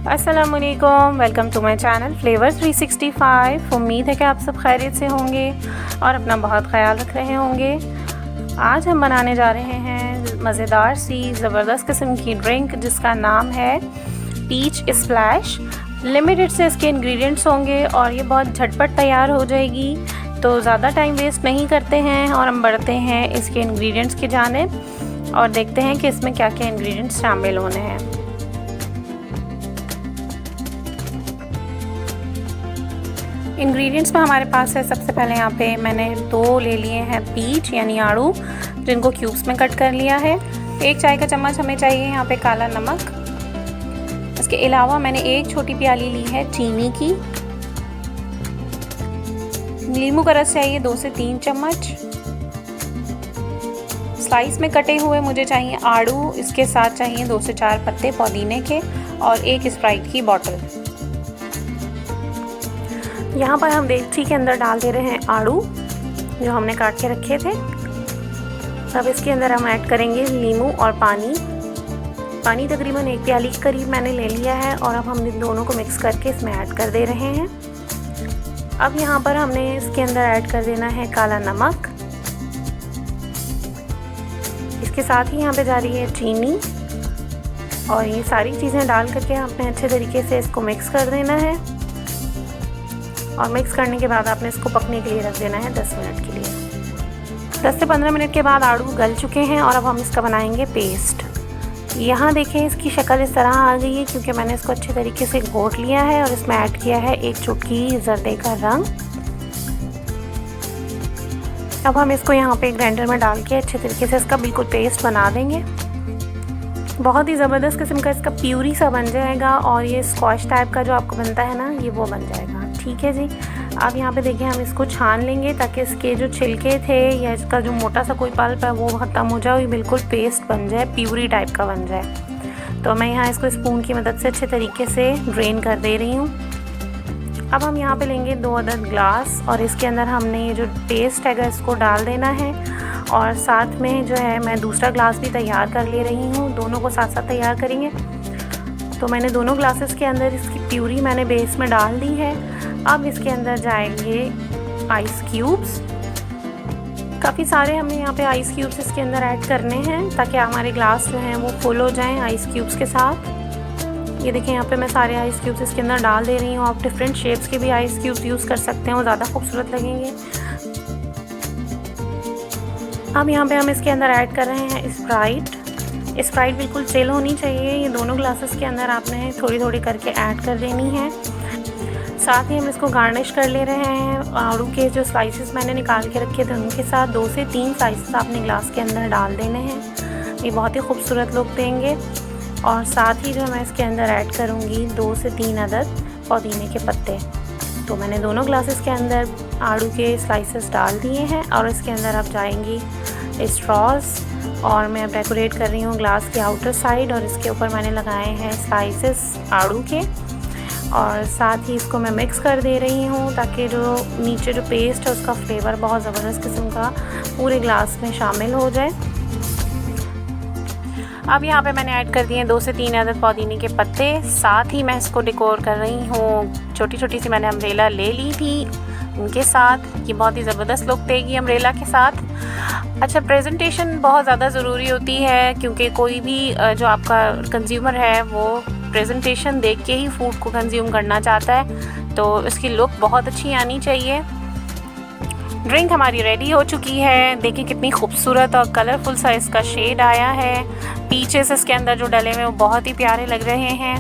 अस्सलामुअलैकुम, welcome to my channel Flavours 365। उम्मीद है कि आप सब खैरियत से होंगे और अपना बहुत ख्याल रख रहे होंगे। आज हम बनाने जा रहे हैं मज़ेदार सी ज़बरदस्त किस्म की ड्रिंक जिसका नाम है पीच स्प्लैश। लिमिटेड से इसके इंग्रेडिएंट्स होंगे और ये बहुत झटपट तैयार हो जाएगी। तो ज़्यादा टाइम वेस्ट नहीं करते हैं और हम बढ़ते हैं इसके इंग्रेडिएंट्स की जानिब और देखते हैं कि इसमें क्या क्या इंग्रेडिएंट्स शामिल होने हैं। इंग्रेडिएंट्स में हमारे पास है, सबसे पहले यहाँ पे मैंने 2 ले लिए हैं पीच यानी आड़ू, जिनको क्यूब्स में कट कर लिया है। 1 चाय का चम्मच हमें चाहिए यहाँ पे काला नमक। इसके अलावा मैंने 1 छोटी प्याली ली है चीनी की। नींबू का रस चाहिए 2 से 3 चम्मच। स्लाइस में कटे हुए मुझे चाहिए आड़ू, इसके साथ चाहिए 2 से 4 पत्ते पुदीने के और 1 स्प्राइट की बोतल। यहाँ पर हम देगची के अंदर डाल दे रहे हैं आड़ू जो हमने काट के रखे थे। अब इसके अंदर हम ऐड करेंगे नींबू और पानी तकरीबन 1 प्याली के करीब मैंने ले लिया है और अब हम इन दोनों को मिक्स करके इसमें ऐड कर दे रहे हैं। अब यहाँ पर हमने इसके अंदर ऐड कर देना है काला नमक। इसके साथ ही यहाँ पे जा रही है चीनी और ये सारी चीज़ें डाल करके हमें अच्छे तरीके से इसको मिक्स कर देना है और मिक्स करने के बाद आपने इसको पकने के लिए रख देना है 10 मिनट के लिए। 10 से 15 मिनट के बाद आड़ू गल चुके हैं और अब हम इसका बनाएंगे पेस्ट। यहाँ देखें इसकी शक्ल इस तरह आ गई है क्योंकि मैंने इसको अच्छे तरीके से घोट लिया है और इसमें ऐड किया है 1 चुटकी जर्दे का रंग। अब हम इसको यहाँ पे ग्राइंडर में डाल के अच्छे तरीके से इसका बिल्कुल पेस्ट बना देंगे। बहुत ही ज़बरदस्त किस्म का इसका प्यूरी सा बन जाएगा और ये स्क्वॉश टाइप का जो आपको बनता है ना, ये वो बन जाएगा। ठीक है जी। अब यहाँ पे देखिए हम इसको छान लेंगे ताकि इसके जो छिलके थे या इसका जो मोटा सा कोई पल्प है वो ख़त्म हो जाए, बिल्कुल पेस्ट बन जाए, प्यूरी टाइप का बन जाए। तो मैं यहाँ इसको स्पून की मदद से अच्छे तरीके से ड्रेन कर दे रही हूँ। अब हम यहाँ पे लेंगे 2 अदद ग्लास और इसके अंदर हमने ये जो पेस्ट है इसको डाल देना है और साथ में जो है मैं दूसरा ग्लास भी तैयार कर ले रही हूँ। दोनों को साथ साथ तैयार करेंगे। तो मैंने दोनों ग्लासेस के अंदर इसकी प्यूरी मैंने बेस में डाल दी है। अब इसके अंदर जाएंगे आइस क्यूब्स। काफ़ी सारे हमें यहाँ पे आइस क्यूब्स इसके अंदर ऐड करने हैं ताकि हमारे ग्लास जो हैं वो फुल हो जाएं आइस क्यूब्स के साथ। ये देखें यहाँ पे मैं सारे आइस क्यूब्स इसके अंदर डाल दे रही हूँ। आप डिफरेंट शेप्स के भी आइस क्यूब्स यूज़ कर सकते हैं, वो ज़्यादा खूबसूरत लगेंगे। अब यहाँ पे हम इसके अंदर ऐड कर रहे हैं स्प्राइट बिल्कुल चिल होनी चाहिए। ये दोनों ग्लासेस के अंदर आपने थोड़ी थोड़ी करके ऐड कर देनी है। साथ ही हम इसको गार्निश कर ले रहे हैं आड़ू के जो स्लाइसेस मैंने निकाल के रखे थे उनके साथ। 2 से 3 स्लाइसेस आपने ग्लास के अंदर डाल देने हैं, ये बहुत ही खूबसूरत लुक देंगे। और साथ ही जो मैं इसके अंदर ऐड करूँगी 2 से 3 अदद पुदीने के पत्ते। तो मैंने दोनों ग्लासेस के अंदर आड़ू के स्लाइसेस डाल दिए हैं और इसके अंदर अब जाएंगी स्ट्रॉज और मैं अब डेकोरेट कर रही हूँ ग्लास के आउटर साइड और इसके ऊपर मैंने लगाए हैं स्लाइसेस आड़ू के और साथ ही इसको मैं मिक्स कर दे रही हूँ ताकि जो नीचे जो पेस्ट है उसका फ्लेवर बहुत ज़बरदस्त किस्म का पूरे ग्लास में शामिल हो जाए। अब यहाँ पे मैंने ऐड कर दिए 2 से 3 अदद पुदीने के पत्ते। साथ ही मैं इसको डेकोर कर रही हूँ, छोटी छोटी सी मैंने अम्ब्रेला ले ली थी उनके साथ। ये बहुत ही ज़बरदस्त लुक देगी अम्ब्रेला के साथ। अच्छा, प्रेजेंटेशन बहुत ज़्यादा ज़रूरी होती है क्योंकि कोई भी जो आपका कंज्यूमर है वो प्रेजेंटेशन देख के ही फूड को कंज्यूम करना चाहता है, तो इसकी लुक बहुत अच्छी आनी चाहिए। ड्रिंक हमारी रेडी हो चुकी है। देखिए कितनी खूबसूरत और कलरफुल सा इसका शेड आया है। पीचेस इसके अंदर जो डले हुए वो बहुत ही प्यारे लग रहे हैं।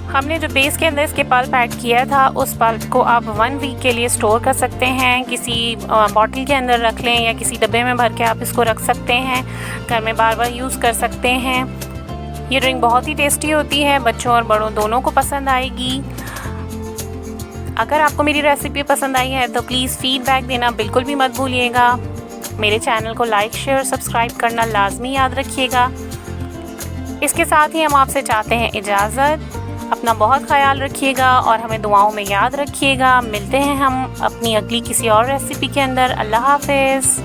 हमने जो बेस के अंदर इसके पल्प ऐड किया था उस पल्प को आप 1 वीक के लिए स्टोर कर सकते हैं। किसी बॉटल के अंदर रख लें या किसी डब्बे में भर के आप इसको रख सकते हैं, घर में बार बार यूज़ कर सकते हैं। ये ड्रिंक बहुत ही टेस्टी होती है, बच्चों और बड़ों दोनों को पसंद आएगी। अगर आपको मेरी रेसिपी पसंद आई है तो प्लीज़ फीडबैक देना बिल्कुल भी मत भूलिएगा। मेरे चैनल को लाइक शेयर सब्सक्राइब करना लाजमी याद रखिएगा। इसके साथ ही हम आपसे चाहते हैं इजाज़त। अपना बहुत ख्याल रखिएगा और हमें दुआओं में याद रखिएगा। मिलते हैं हम अपनी अगली किसी और रेसिपी के अंदर। अल्लाह हाफ़िज़।